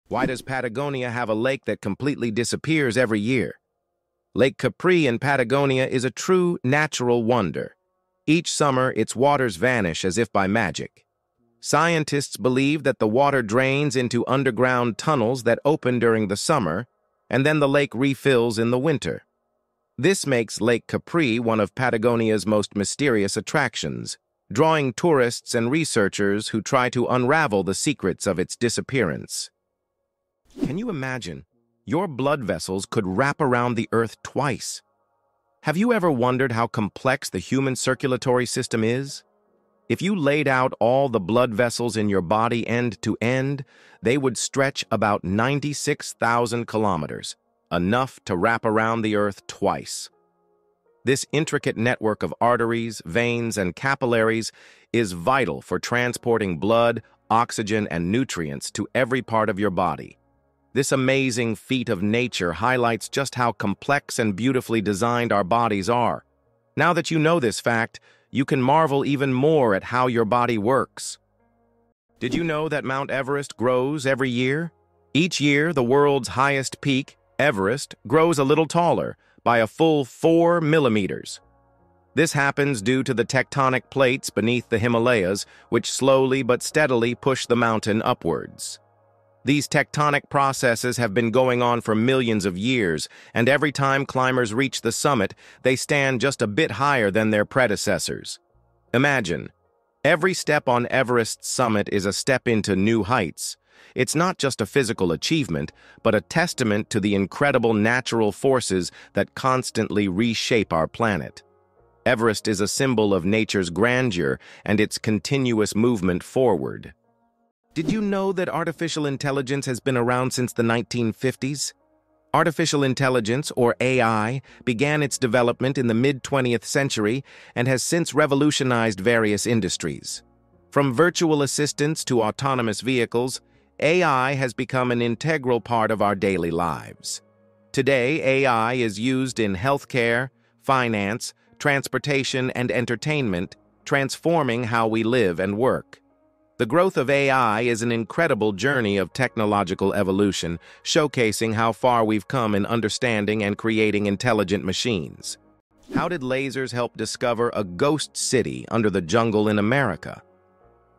Why does Patagonia have a lake that completely disappears every year? Lake Capri in Patagonia is a true natural wonder. Each summer, its waters vanish as if by magic. Scientists believe that the water drains into underground tunnels that open during the summer, and then the lake refills in the winter. This makes Lake Capri one of Patagonia's most mysterious attractions, drawing tourists and researchers who try to unravel the secrets of its disappearance. Can you imagine? Your blood vessels could wrap around the Earth twice. Have you ever wondered how complex the human circulatory system is? If you laid out all the blood vessels in your body end to end, they would stretch about 96,000 kilometers, enough to wrap around the Earth twice. This intricate network of arteries, veins, and capillaries is vital for transporting blood, oxygen, and nutrients to every part of your body. This amazing feat of nature highlights just how complex and beautifully designed our bodies are. Now that you know this fact, you can marvel even more at how your body works. Did you know that Mount Everest grows every year? Each year, the world's highest peak, Everest, grows a little taller, by a full 4 millimeters. This happens due to the tectonic plates beneath the Himalayas, which slowly but steadily push the mountain upwards. These tectonic processes have been going on for millions of years, and every time climbers reach the summit, they stand just a bit higher than their predecessors. Imagine, every step on Everest's summit is a step into new heights. It's not just a physical achievement, but a testament to the incredible natural forces that constantly reshape our planet. Everest is a symbol of nature's grandeur and its continuous movement forward. Did you know that artificial intelligence has been around since the 1950s? Artificial intelligence, or AI, began its development in the mid-20th century and has since revolutionized various industries. From virtual assistants to autonomous vehicles, AI has become an integral part of our daily lives. Today, AI is used in healthcare, finance, transportation, and entertainment, transforming how we live and work. The growth of AI is an incredible journey of technological evolution, showcasing how far we've come in understanding and creating intelligent machines. How did lasers help discover a ghost city under the jungle in America?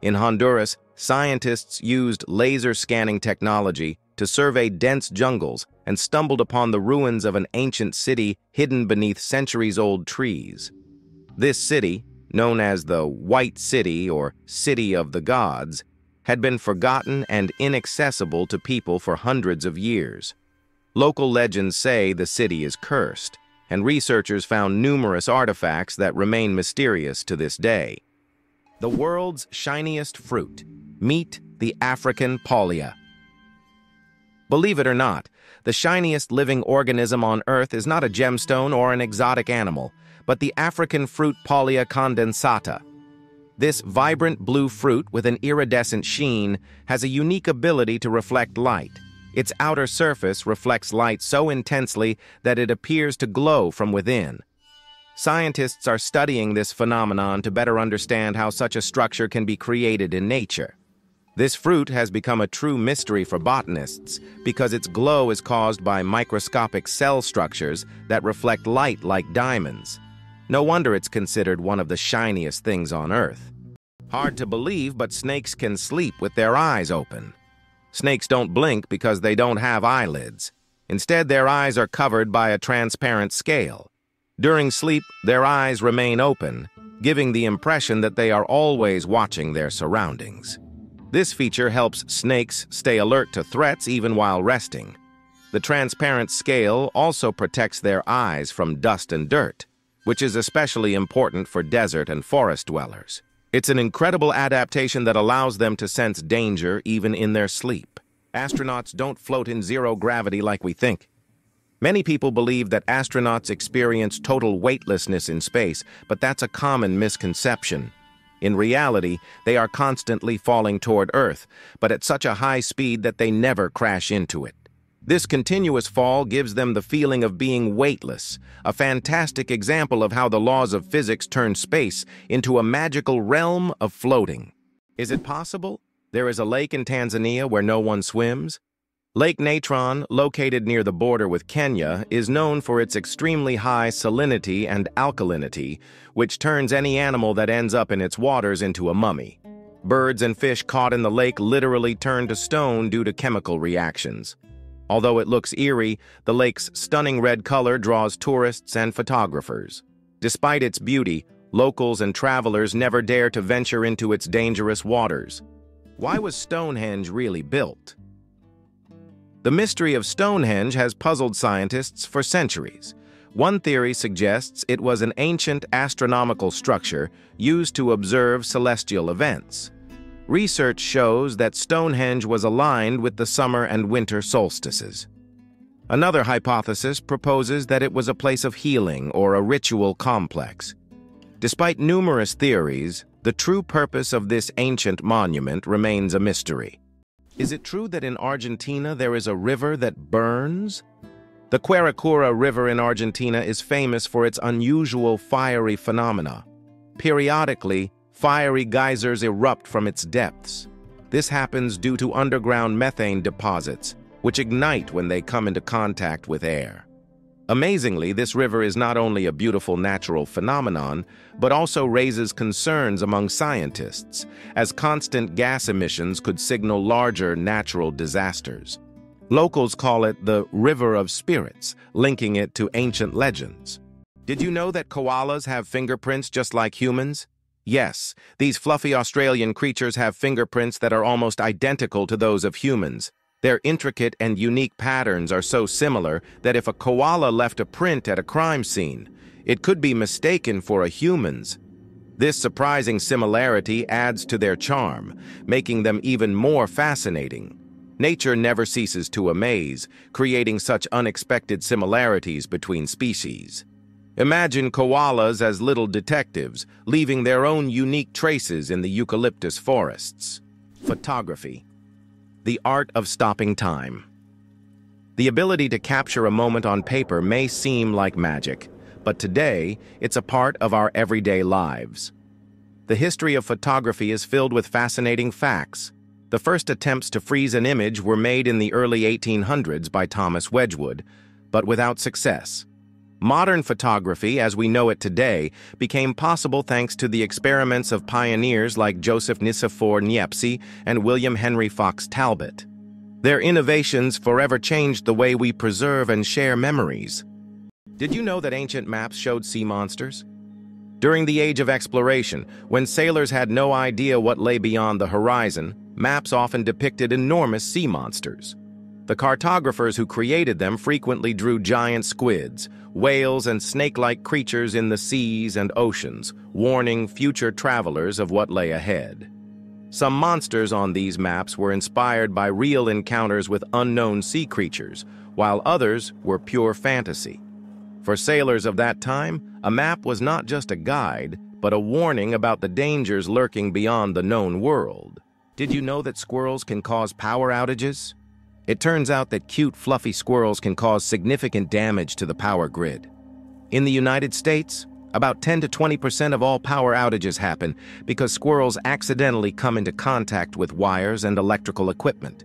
In Honduras, scientists used laser scanning technology to survey dense jungles and stumbled upon the ruins of an ancient city hidden beneath centuries-old trees. This city, known as the White City or City of the Gods, had been forgotten and inaccessible to people for hundreds of years. Local legends say the city is cursed, and researchers found numerous artifacts that remain mysterious to this day. The world's shiniest fruit. Meet the African pollia. Believe it or not, the shiniest living organism on Earth is not a gemstone or an exotic animal, but the African fruit Pollia condensata. This vibrant blue fruit with an iridescent sheen has a unique ability to reflect light. Its outer surface reflects light so intensely that it appears to glow from within. Scientists are studying this phenomenon to better understand how such a structure can be created in nature. This fruit has become a true mystery for botanists because its glow is caused by microscopic cell structures that reflect light like diamonds. No wonder it's considered one of the shiniest things on Earth. Hard to believe, but snakes can sleep with their eyes open. Snakes don't blink because they don't have eyelids. Instead, their eyes are covered by a transparent scale. During sleep, their eyes remain open, giving the impression that they are always watching their surroundings. This feature helps snakes stay alert to threats even while resting. The transparent scale also protects their eyes from dust and dirt, which is especially important for desert and forest dwellers. It's an incredible adaptation that allows them to sense danger even in their sleep. Astronauts don't float in zero gravity like we think. Many people believe that astronauts experience total weightlessness in space, but that's a common misconception. In reality, they are constantly falling toward Earth, but at such a high speed that they never crash into it. This continuous fall gives them the feeling of being weightless, a fantastic example of how the laws of physics turn space into a magical realm of floating. Is it possible? There is a lake in Tanzania where no one swims? Lake Natron, located near the border with Kenya, is known for its extremely high salinity and alkalinity, which turns any animal that ends up in its waters into a mummy. Birds and fish caught in the lake literally turn to stone due to chemical reactions. Although it looks eerie, the lake's stunning red color draws tourists and photographers. Despite its beauty, locals and travelers never dare to venture into its dangerous waters. Why was Stonehenge really built? The mystery of Stonehenge has puzzled scientists for centuries. One theory suggests it was an ancient astronomical structure used to observe celestial events. Research shows that Stonehenge was aligned with the summer and winter solstices. Another hypothesis proposes that it was a place of healing or a ritual complex. Despite numerous theories, the true purpose of this ancient monument remains a mystery. Is it true that in Argentina there is a river that burns? The Quirecura River in Argentina is famous for its unusual fiery phenomena. Periodically, fiery geysers erupt from its depths. This happens due to underground methane deposits, which ignite when they come into contact with air. Amazingly, this river is not only a beautiful natural phenomenon, but also raises concerns among scientists, as constant gas emissions could signal larger natural disasters. Locals call it the River of Spirits, linking it to ancient legends. Did you know that koalas have fingerprints just like humans? Yes, these fluffy Australian creatures have fingerprints that are almost identical to those of humans. Their intricate and unique patterns are so similar that if a koala left a print at a crime scene, it could be mistaken for a human's. This surprising similarity adds to their charm, making them even more fascinating. Nature never ceases to amaze, creating such unexpected similarities between species. Imagine koalas as little detectives, leaving their own unique traces in the eucalyptus forests. Photography. The art of stopping time. The ability to capture a moment on paper may seem like magic, but today it's a part of our everyday lives. The history of photography is filled with fascinating facts. The first attempts to freeze an image were made in the early 1800s by Thomas Wedgwood, but without success. Modern photography, as we know it today, became possible thanks to the experiments of pioneers like Joseph Nicephore Niepce and William Henry Fox Talbot. Their innovations forever changed the way we preserve and share memories. Did you know that ancient maps showed sea monsters? During the Age of Exploration, when sailors had no idea what lay beyond the horizon, maps often depicted enormous sea monsters. The cartographers who created them frequently drew giant squids, whales, and snake-like creatures in the seas and oceans, warning future travelers of what lay ahead. Some monsters on these maps were inspired by real encounters with unknown sea creatures, while others were pure fantasy. For sailors of that time, a map was not just a guide, but a warning about the dangers lurking beyond the known world. Did you know that squirrels can cause power outages? It turns out that cute, fluffy squirrels can cause significant damage to the power grid. In the United States, about 10 to 20% of all power outages happen because squirrels accidentally come into contact with wires and electrical equipment.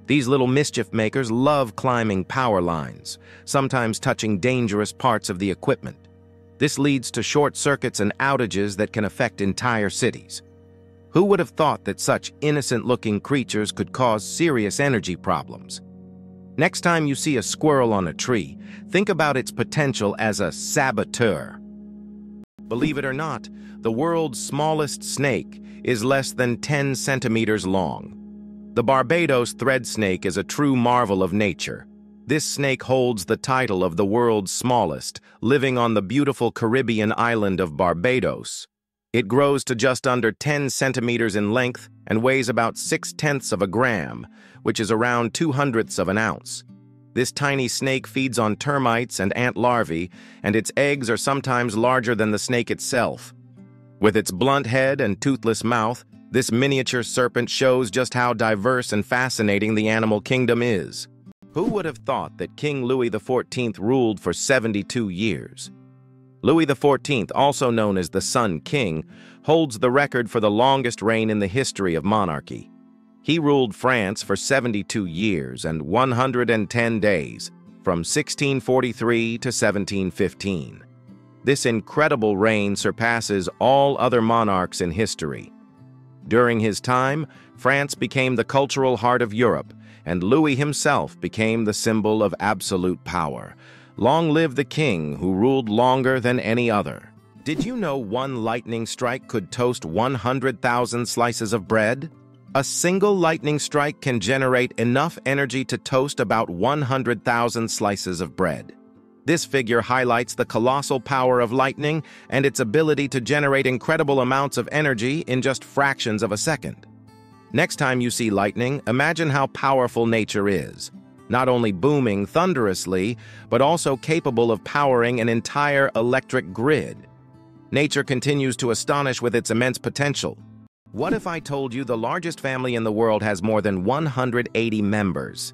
These little mischief makers love climbing power lines, sometimes touching dangerous parts of the equipment. This leads to short circuits and outages that can affect entire cities. Who would have thought that such innocent-looking creatures could cause serious energy problems? Next time you see a squirrel on a tree, think about its potential as a saboteur. Believe it or not, the world's smallest snake is less than 10 centimeters long. The Barbados thread snake is a true marvel of nature. This snake holds the title of the world's smallest, living on the beautiful Caribbean island of Barbados. It grows to just under 10 centimeters in length and weighs about 0.6 of a gram, which is around 0.02 of an ounce. This tiny snake feeds on termites and ant larvae, and its eggs are sometimes larger than the snake itself. With its blunt head and toothless mouth, this miniature serpent shows just how diverse and fascinating the animal kingdom is. Who would have thought that King Louis XIV ruled for 72 years? Louis XIV, also known as the Sun King, holds the record for the longest reign in the history of monarchy. He ruled France for 72 years and 110 days, from 1643 to 1715. This incredible reign surpasses all other monarchs in history. During his time, France became the cultural heart of Europe, and Louis himself became the symbol of absolute power. Long live the king who ruled longer than any other. Did you know one lightning strike could toast 100,000 slices of bread? A single lightning strike can generate enough energy to toast about 100,000 slices of bread. This figure highlights the colossal power of lightning and its ability to generate incredible amounts of energy in just fractions of a second. Next time you see lightning, imagine how powerful nature is. Not only booming thunderously, but also capable of powering an entire electric grid. Nature continues to astonish with its immense potential. What if I told you the largest family in the world has more than 180 members?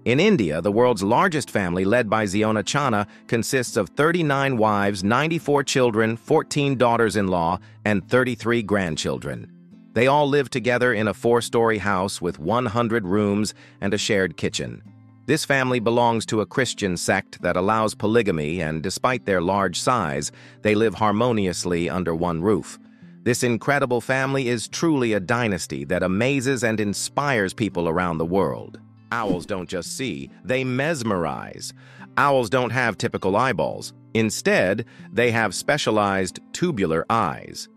In India, the world's largest family, led by Ziona Chana, consists of 39 wives, 94 children, 14 daughters-in-law, and 33 grandchildren. They all live together in a 4-story house with 100 rooms and a shared kitchen. This family belongs to a Christian sect that allows polygamy, and despite their large size, they live harmoniously under one roof. This incredible family is truly a dynasty that amazes and inspires people around the world. Owls don't just see, they mesmerize. Owls don't have typical eyeballs. Instead, they have specialized tubular eyes.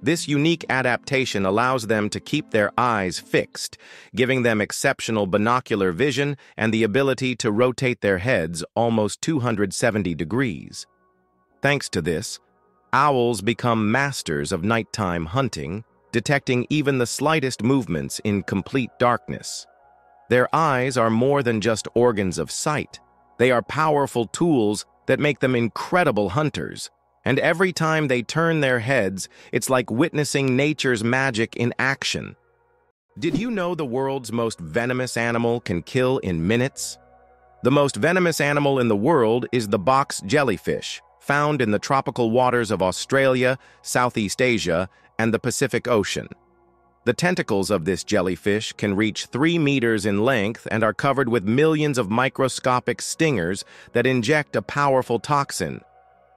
This unique adaptation allows them to keep their eyes fixed, giving them exceptional binocular vision and the ability to rotate their heads almost 270 degrees. Thanks to this, owls become masters of nighttime hunting, detecting even the slightest movements in complete darkness. Their eyes are more than just organs of sight. They are powerful tools that make them incredible hunters. And every time they turn their heads, it's like witnessing nature's magic in action. Did you know the world's most venomous animal can kill in minutes? The most venomous animal in the world is the box jellyfish, found in the tropical waters of Australia, Southeast Asia, and the Pacific Ocean. The tentacles of this jellyfish can reach 3 meters in length and are covered with millions of microscopic stingers that inject a powerful toxin.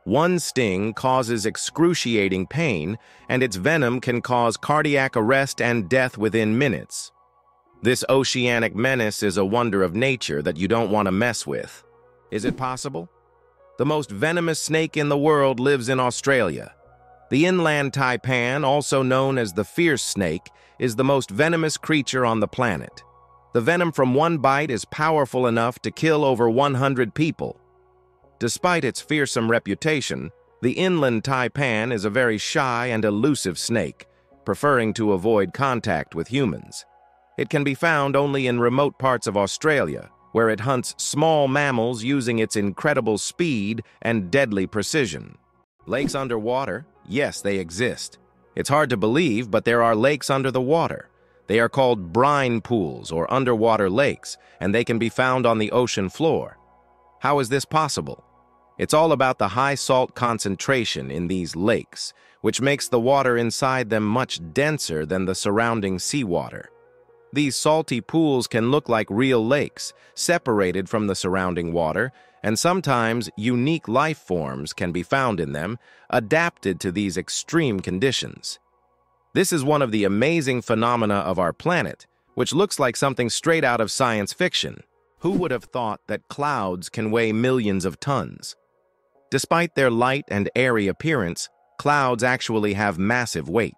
One sting causes excruciating pain, and its venom can cause cardiac arrest and death within minutes. This oceanic menace is a wonder of nature that you don't want to mess with. Is it possible? The most venomous snake in the world lives in Australia. The inland taipan, also known as the fierce snake, is the most venomous creature on the planet. The venom from one bite is powerful enough to kill over 100 people. Despite its fearsome reputation, the inland taipan is a very shy and elusive snake, preferring to avoid contact with humans. It can be found only in remote parts of Australia, where it hunts small mammals using its incredible speed and deadly precision. Lakes underwater? Yes, they exist. It's hard to believe, but there are lakes under the water. They are called brine pools or underwater lakes, and they can be found on the ocean floor. How is this possible? It's all about the high salt concentration in these lakes, which makes the water inside them much denser than the surrounding seawater. These salty pools can look like real lakes, separated from the surrounding water, and sometimes unique life forms can be found in them, adapted to these extreme conditions. This is one of the amazing phenomena of our planet, which looks like something straight out of science fiction. Who would have thought that clouds can weigh millions of tons? Despite their light and airy appearance, clouds actually have massive weight.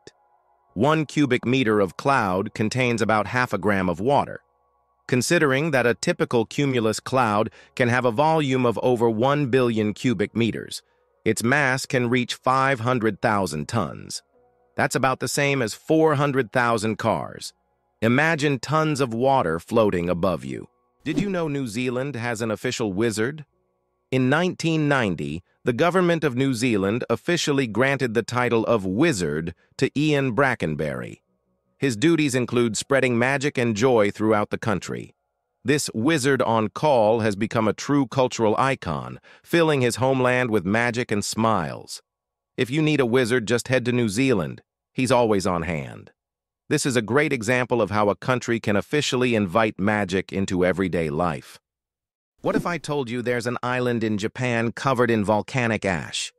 1 cubic meter of cloud contains about half a gram of water. Considering that a typical cumulus cloud can have a volume of over 1 billion cubic meters, its mass can reach 500,000 tons. That's about the same as 400,000 cars. Imagine tons of water floating above you. Did you know New Zealand has an official wizard? In 1990, the government of New Zealand officially granted the title of Wizard to Ian Brackenbury. His duties include spreading magic and joy throughout the country. This wizard on call has become a true cultural icon, filling his homeland with magic and smiles. If you need a wizard, just head to New Zealand. He's always on hand. This is a great example of how a country can officially invite magic into everyday life. What if I told you there's an island in Japan covered in volcanic ash?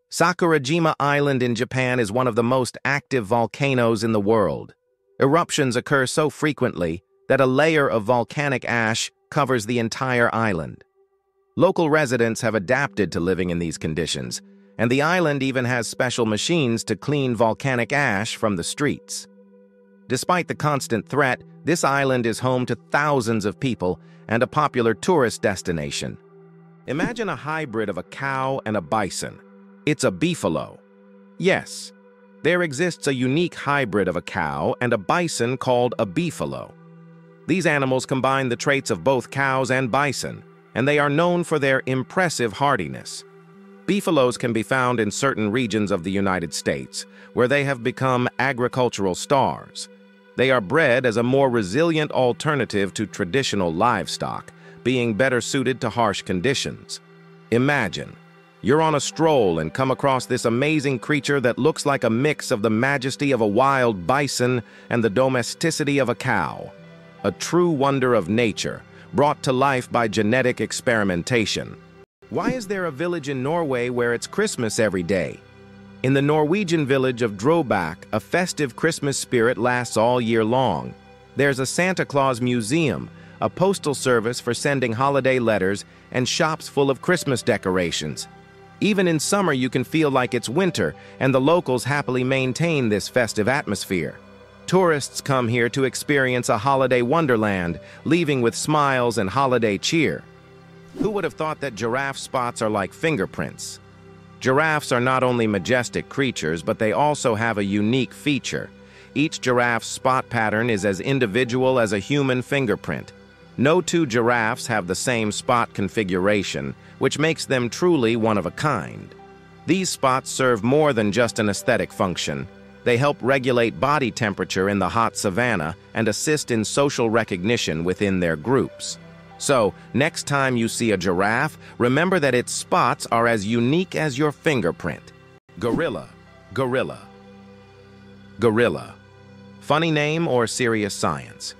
Sakurajima Island in Japan is one of the most active volcanoes in the world. Eruptions occur so frequently that a layer of volcanic ash covers the entire island. Local residents have adapted to living in these conditions, and the island even has special machines to clean volcanic ash from the streets. Despite the constant threat, this island is home to thousands of people and a popular tourist destination. Imagine a hybrid of a cow and a bison. It's a beefalo. Yes, there exists a unique hybrid of a cow and a bison called a beefalo. These animals combine the traits of both cows and bison, and they are known for their impressive hardiness. Beefalos can be found in certain regions of the United States, where they have become agricultural stars. They are bred as a more resilient alternative to traditional livestock, being better suited to harsh conditions. Imagine, you're on a stroll and come across this amazing creature that looks like a mix of the majesty of a wild bison and the domesticity of a cow. A true wonder of nature, brought to life by genetic experimentation. Why is there a village in Norway where it's Christmas every day? In the Norwegian village of Drøbak, a festive Christmas spirit lasts all year long. There's a Santa Claus museum, a postal service for sending holiday letters, and shops full of Christmas decorations. Even in summer, you can feel like it's winter, and the locals happily maintain this festive atmosphere. Tourists come here to experience a holiday wonderland, leaving with smiles and holiday cheer. Who would have thought that giraffe spots are like fingerprints? Giraffes are not only majestic creatures, but they also have a unique feature. Each giraffe's spot pattern is as individual as a human fingerprint. No two giraffes have the same spot configuration, which makes them truly one of a kind. These spots serve more than just an aesthetic function. They help regulate body temperature in the hot savanna and assist in social recognition within their groups. So, next time you see a giraffe, remember that its spots are as unique as your fingerprint. Gorilla, gorilla. Gorilla. Funny name or serious science?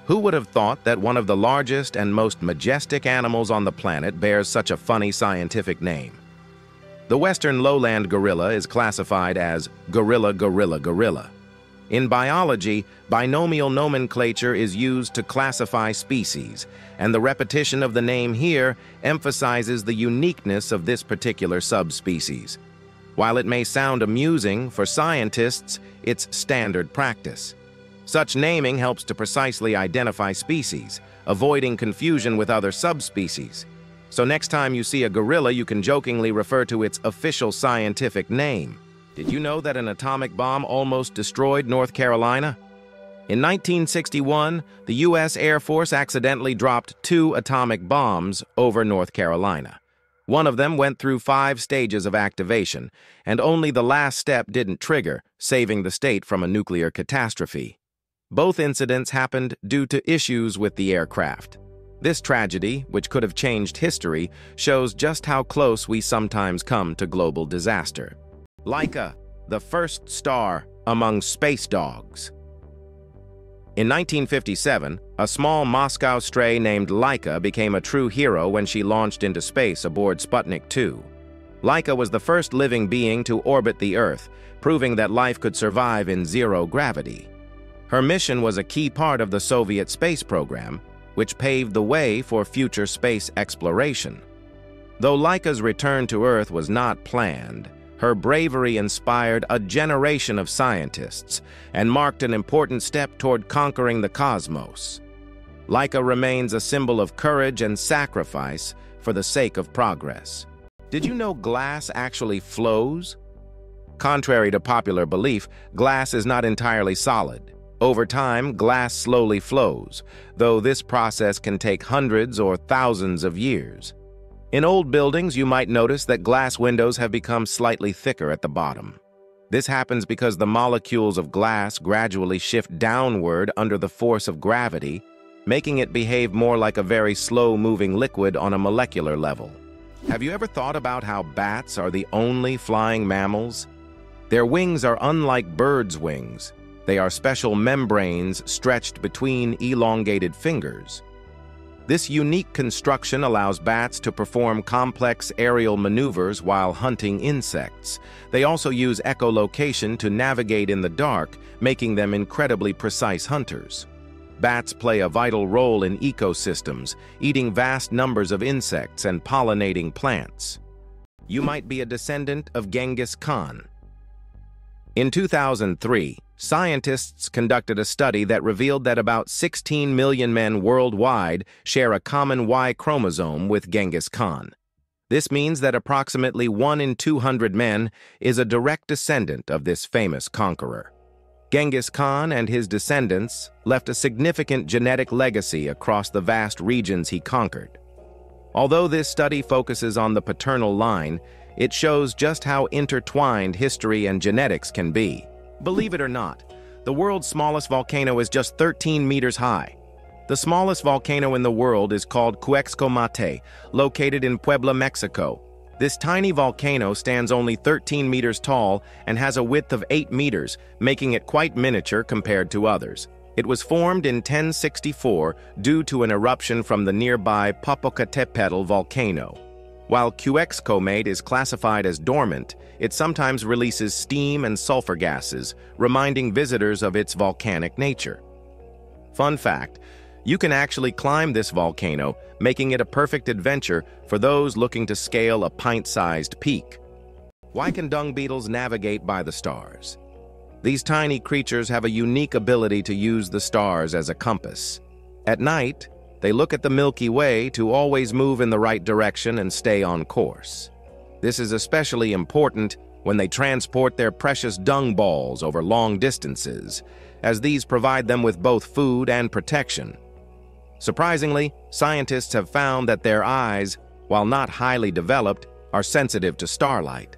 Who would have thought that one of the largest and most majestic animals on the planet bears such a funny scientific name? The western lowland gorilla is classified as gorilla, gorilla, gorilla. In biology, binomial nomenclature is used to classify species, and the repetition of the name here emphasizes the uniqueness of this particular subspecies. While it may sound amusing, for scientists, it's standard practice. Such naming helps to precisely identify species, avoiding confusion with other subspecies. So next time you see a gorilla, you can jokingly refer to its official scientific name. Did you know that an atomic bomb almost destroyed North Carolina? In 1961, the U.S. Air Force accidentally dropped 2 atomic bombs over North Carolina. One of them went through 5 stages of activation, and only the last step didn't trigger, saving the state from a nuclear catastrophe. Both incidents happened due to issues with the aircraft. This tragedy, which could have changed history, shows just how close we sometimes come to global disaster. Laika, the first star among space dogs. In 1957, a small Moscow stray named Laika became a true hero when she launched into space aboard Sputnik 2. Laika was the first living being to orbit the Earth, proving that life could survive in zero gravity. Her mission was a key part of the Soviet space program, which paved the way for future space exploration. Though Laika's return to Earth was not planned, her bravery inspired a generation of scientists and marked an important step toward conquering the cosmos. Laika remains a symbol of courage and sacrifice for the sake of progress. Did you know glass actually flows? Contrary to popular belief, glass is not entirely solid. Over time, glass slowly flows, though this process can take hundreds or thousands of years. In old buildings, you might notice that glass windows have become slightly thicker at the bottom. This happens because the molecules of glass gradually shift downward under the force of gravity, making it behave more like a very slow-moving liquid on a molecular level. Have you ever thought about how bats are the only flying mammals? Their wings are unlike birds' wings. They are special membranes stretched between elongated fingers. This unique construction allows bats to perform complex aerial maneuvers while hunting insects. They also use echolocation to navigate in the dark, making them incredibly precise hunters. Bats play a vital role in ecosystems, eating vast numbers of insects and pollinating plants. You might be a descendant of Genghis Khan. In 2003, scientists conducted a study that revealed that about 16 million men worldwide share a common Y chromosome with Genghis Khan. This means that approximately 1 in 200 men is a direct descendant of this famous conqueror. Genghis Khan and his descendants left a significant genetic legacy across the vast regions he conquered. Although this study focuses on the paternal line, it shows just how intertwined history and genetics can be. Believe it or not, the world's smallest volcano is just 13 meters high. The smallest volcano in the world is called Cuexcomate, located in Puebla, Mexico. This tiny volcano stands only 13 meters tall and has a width of 8 meters, making it quite miniature compared to others. It was formed in 1064 due to an eruption from the nearby Popocatépetl volcano. While Cuexcomate is classified as dormant, it sometimes releases steam and sulfur gases, reminding visitors of its volcanic nature. Fun fact, you can actually climb this volcano, making it a perfect adventure for those looking to scale a pint-sized peak. Why can dung beetles navigate by the stars? These tiny creatures have a unique ability to use the stars as a compass. At night, they look at the Milky Way to always move in the right direction and stay on course. This is especially important when they transport their precious dung balls over long distances, as these provide them with both food and protection. Surprisingly, scientists have found that their eyes, while not highly developed, are sensitive to starlight.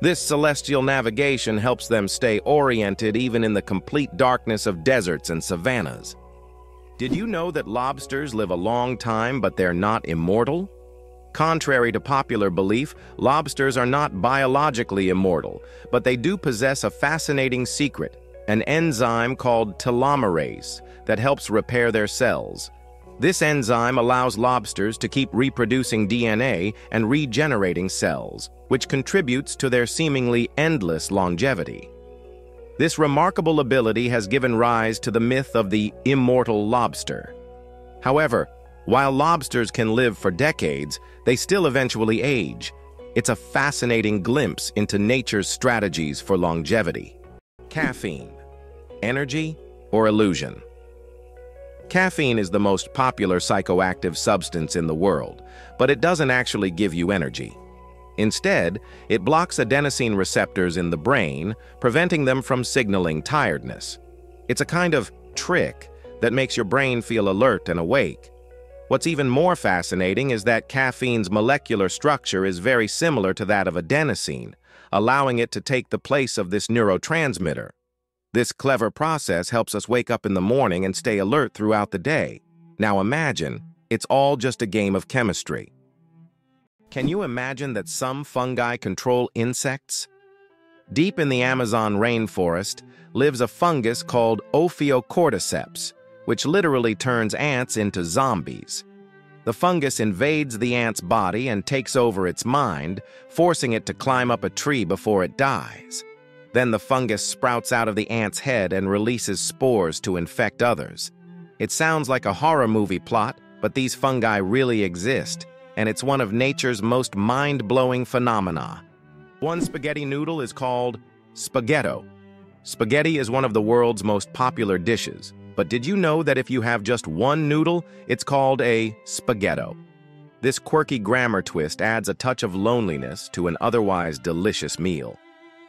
This celestial navigation helps them stay oriented even in the complete darkness of deserts and savannas. Did you know that lobsters live a long time, but they're not immortal? Contrary to popular belief, lobsters are not biologically immortal, but they do possess a fascinating secret, an enzyme called telomerase that helps repair their cells. This enzyme allows lobsters to keep reproducing DNA and regenerating cells, which contributes to their seemingly endless longevity. This remarkable ability has given rise to the myth of the immortal lobster. However, while lobsters can live for decades, they still eventually age. It's a fascinating glimpse into nature's strategies for longevity. Caffeine. Energy or illusion? Caffeine is the most popular psychoactive substance in the world, but it doesn't actually give you energy. Instead, it blocks adenosine receptors in the brain, preventing them from signaling tiredness. It's a kind of trick that makes your brain feel alert and awake. What's even more fascinating is that caffeine's molecular structure is very similar to that of adenosine, allowing it to take the place of this neurotransmitter. This clever process helps us wake up in the morning and stay alert throughout the day. Now imagine, it's all just a game of chemistry. Can you imagine that some fungi control insects? Deep in the Amazon rainforest lives a fungus called Ophiocordyceps, which literally turns ants into zombies. The fungus invades the ant's body and takes over its mind, forcing it to climb up a tree before it dies. Then the fungus sprouts out of the ant's head and releases spores to infect others. It sounds like a horror movie plot, but these fungi really exist, and it's one of nature's most mind-blowing phenomena. One spaghetti noodle is called spaghetto. Spaghetti is one of the world's most popular dishes, but did you know that if you have just one noodle, it's called a spaghetto? This quirky grammar twist adds a touch of loneliness to an otherwise delicious meal.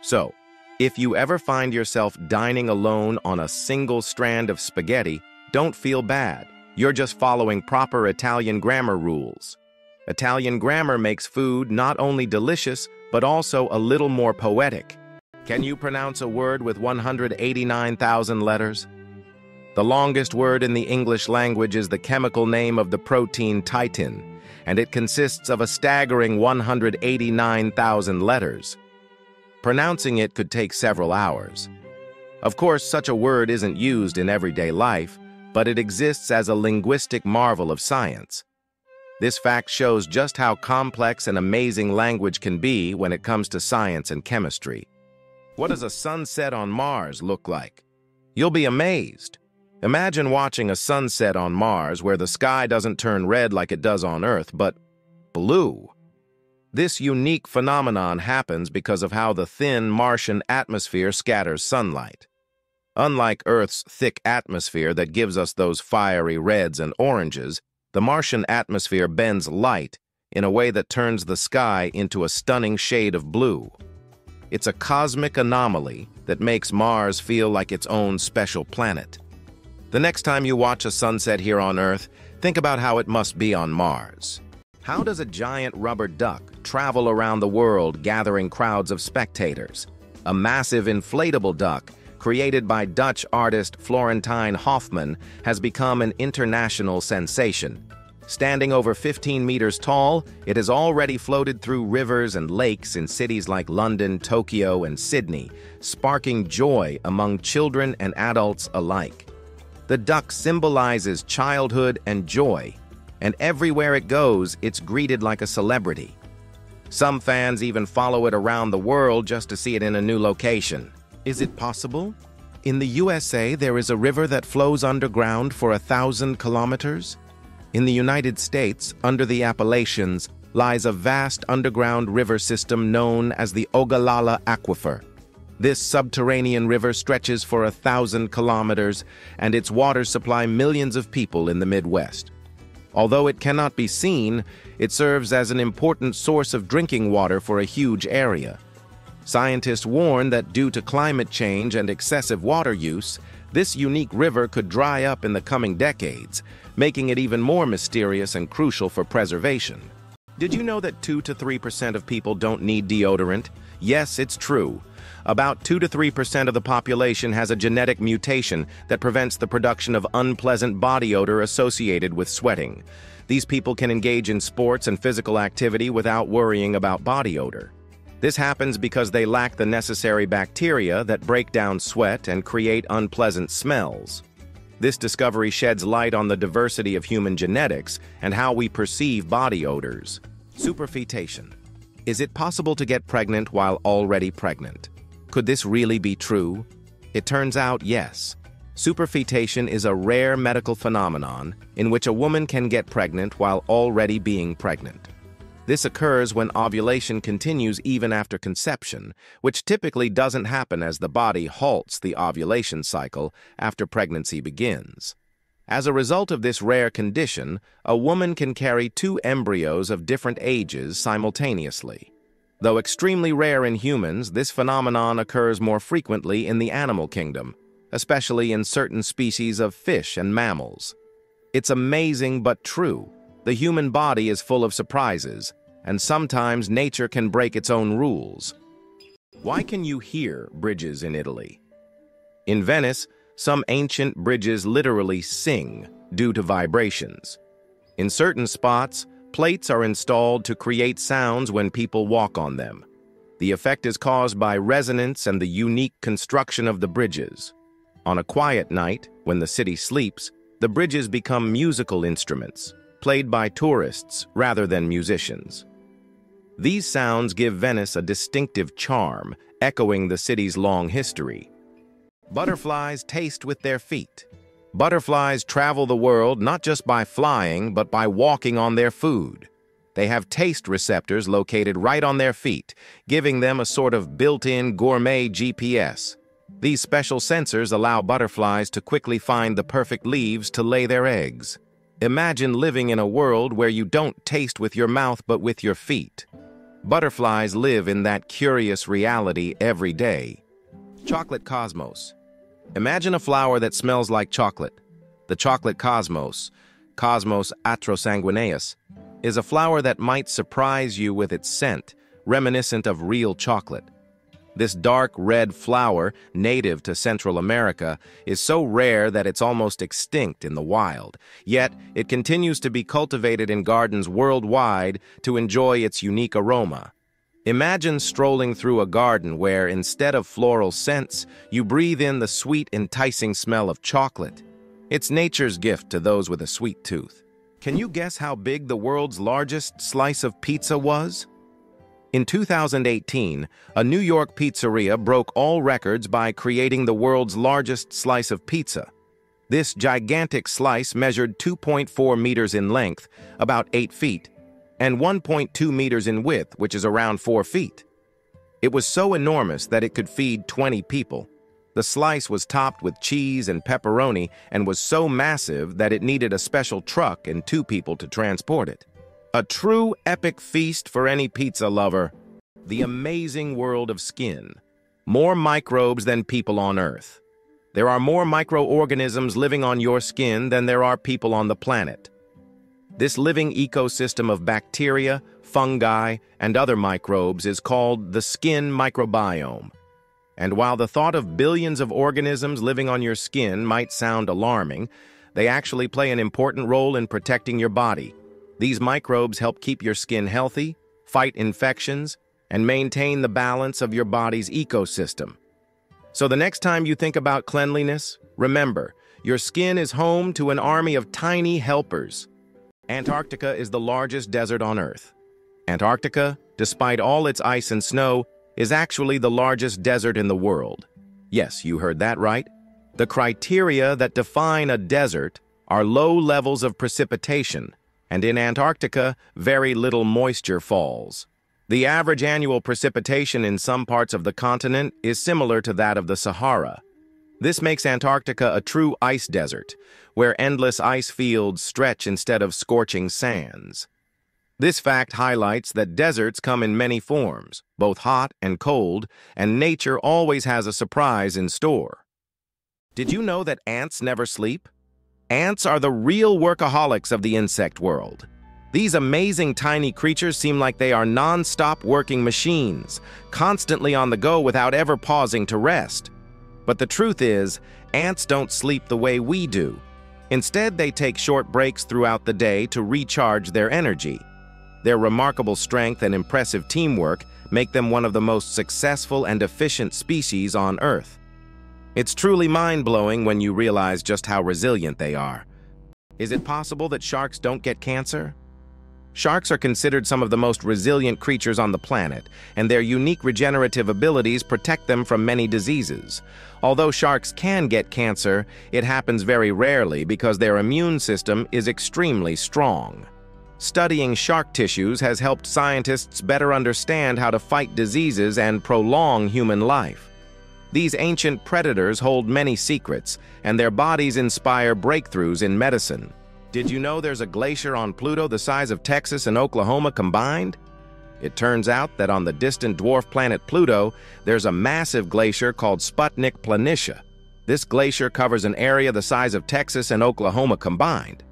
So, if you ever find yourself dining alone on a single strand of spaghetti, don't feel bad. You're just following proper Italian grammar rules. Italian grammar makes food not only delicious, but also a little more poetic. Can you pronounce a word with 189,000 letters? The longest word in the English language is the chemical name of the protein titin, and it consists of a staggering 189,000 letters. Pronouncing it could take several hours. Of course, such a word isn't used in everyday life, but it exists as a linguistic marvel of science. This fact shows just how complex and amazing language can be when it comes to science and chemistry. What does a sunset on Mars look like? You'll be amazed. Imagine watching a sunset on Mars where the sky doesn't turn red like it does on Earth, but blue. This unique phenomenon happens because of how the thin Martian atmosphere scatters sunlight. Unlike Earth's thick atmosphere that gives us those fiery reds and oranges, the Martian atmosphere bends light in a way that turns the sky into a stunning shade of blue. It's a cosmic anomaly that makes Mars feel like its own special planet. The next time you watch a sunset here on Earth, think about how it must be on Mars. How does a giant rubber duck travel around the world gathering crowds of spectators? A massive inflatable duck, created by Dutch artist Florentijn Hofman, has become an international sensation. Standing over 15 meters tall, it has already floated through rivers and lakes in cities like London, Tokyo, and Sydney, sparking joy among children and adults alike. The duck symbolizes childhood and joy, and everywhere it goes, it's greeted like a celebrity. Some fans even follow it around the world just to see it in a new location. Is it possible? In the USA, there is a river that flows underground for 1,000 kilometers. In the United States, under the Appalachians, lies a vast underground river system known as the Ogallala Aquifer. This subterranean river stretches for 1,000 kilometers, and its waters supply millions of people in the Midwest. Although it cannot be seen, it serves as an important source of drinking water for a huge area. Scientists warn that due to climate change and excessive water use, this unique river could dry up in the coming decades, making it even more mysterious and crucial for preservation. Did you know that 2 to 3% of people don't need deodorant? Yes, it's true. About 2 to 3% of the population has a genetic mutation that prevents the production of unpleasant body odor associated with sweating. These people can engage in sports and physical activity without worrying about body odor. This happens because they lack the necessary bacteria that break down sweat and create unpleasant smells. This discovery sheds light on the diversity of human genetics and how we perceive body odors. Superfetation. Is it possible to get pregnant while already pregnant? Could this really be true? It turns out yes. Superfetation is a rare medical phenomenon in which a woman can get pregnant while already being pregnant. This occurs when ovulation continues even after conception, which typically doesn't happen as the body halts the ovulation cycle after pregnancy begins. As a result of this rare condition, a woman can carry 2 embryos of different ages simultaneously. Though extremely rare in humans, this phenomenon occurs more frequently in the animal kingdom, especially in certain species of fish and mammals. It's amazing but true. The human body is full of surprises, and sometimes nature can break its own rules. Why can you hear bridges in Italy? In Venice, some ancient bridges literally sing due to vibrations. In certain spots, plates are installed to create sounds when people walk on them. The effect is caused by resonance and the unique construction of the bridges. On a quiet night, when the city sleeps, the bridges become musical instruments, played by tourists rather than musicians. These sounds give Venice a distinctive charm, echoing the city's long history. Butterflies taste with their feet. Butterflies travel the world not just by flying, but by walking on their food. They have taste receptors located right on their feet, giving them a sort of built-in gourmet GPS. These special sensors allow butterflies to quickly find the perfect leaves to lay their eggs. Imagine living in a world where you don't taste with your mouth but with your feet. Butterflies live in that curious reality every day. Chocolate cosmos. Imagine a flower that smells like chocolate. The chocolate cosmos, Cosmos atrosanguineus, is a flower that might surprise you with its scent, reminiscent of real chocolate. This dark red flower, native to Central America, is so rare that it's almost extinct in the wild. Yet, it continues to be cultivated in gardens worldwide to enjoy its unique aroma. Imagine strolling through a garden where, instead of floral scents, you breathe in the sweet, enticing smell of chocolate. It's nature's gift to those with a sweet tooth. Can you guess how big the world's largest slice of pizza was? In 2018, a New York pizzeria broke all records by creating the world's largest slice of pizza. This gigantic slice measured 2.4 meters in length, about 8 feet, and 1.2 meters in width, which is around 4 feet. It was so enormous that it could feed 20 people. The slice was topped with cheese and pepperoni and was so massive that it needed a special truck and 2 people to transport it. A true epic feast for any pizza lover. The amazing world of skin. More microbes than people on Earth. There are more microorganisms living on your skin than there are people on the planet. This living ecosystem of bacteria, fungi, and other microbes is called the skin microbiome. And while the thought of billions of organisms living on your skin might sound alarming, they actually play an important role in protecting your body. These microbes help keep your skin healthy, fight infections, and maintain the balance of your body's ecosystem. So the next time you think about cleanliness, remember, your skin is home to an army of tiny helpers. Antarctica is the largest desert on Earth. Antarctica, despite all its ice and snow, is actually the largest desert in the world. Yes, you heard that right. The criteria that define a desert are low levels of precipitation, and in Antarctica, very little moisture falls. The average annual precipitation in some parts of the continent is similar to that of the Sahara. This makes Antarctica a true ice desert, where endless ice fields stretch instead of scorching sands. This fact highlights that deserts come in many forms, both hot and cold, and nature always has a surprise in store. Did you know that ants never sleep? Ants are the real workaholics of the insect world. These amazing tiny creatures seem like they are non-stop working machines, constantly on the go without ever pausing to rest. But the truth is, ants don't sleep the way we do. Instead, they take short breaks throughout the day to recharge their energy. Their remarkable strength and impressive teamwork make them one of the most successful and efficient species on Earth. It's truly mind-blowing when you realize just how resilient they are. Is it possible that sharks don't get cancer? Sharks are considered some of the most resilient creatures on the planet, and their unique regenerative abilities protect them from many diseases. Although sharks can get cancer, it happens very rarely because their immune system is extremely strong. Studying shark tissues has helped scientists better understand how to fight diseases and prolong human life. These ancient predators hold many secrets, and their bodies inspire breakthroughs in medicine. Did you know there's a glacier on Pluto the size of Texas and Oklahoma combined? It turns out that on the distant dwarf planet Pluto, there's a massive glacier called Sputnik Planitia. This glacier covers an area the size of Texas and Oklahoma combined.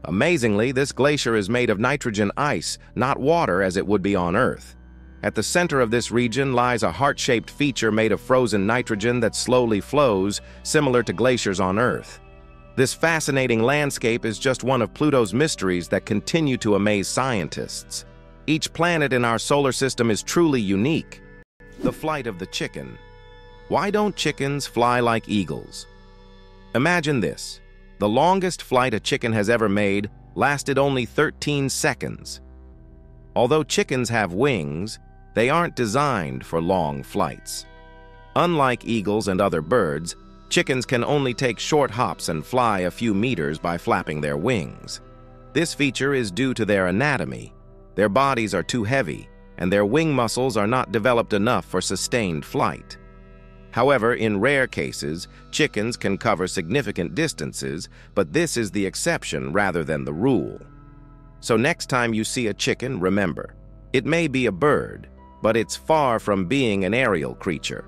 Amazingly, this glacier is made of nitrogen ice, not water as it would be on Earth. At the center of this region lies a heart-shaped feature made of frozen nitrogen that slowly flows, similar to glaciers on Earth. This fascinating landscape is just one of Pluto's mysteries that continue to amaze scientists. Each planet in our solar system is truly unique. The flight of the chicken. Why don't chickens fly like eagles? Imagine this. The longest flight a chicken has ever made lasted only 13 seconds. Although chickens have wings, they aren't designed for long flights. Unlike eagles and other birds, chickens can only take short hops and fly a few meters by flapping their wings. This feature is due to their anatomy. Their bodies are too heavy, and their wing muscles are not developed enough for sustained flight. However, in rare cases, chickens can cover significant distances, but this is the exception rather than the rule. So next time you see a chicken, remember, it may be a bird, but it's far from being an aerial creature.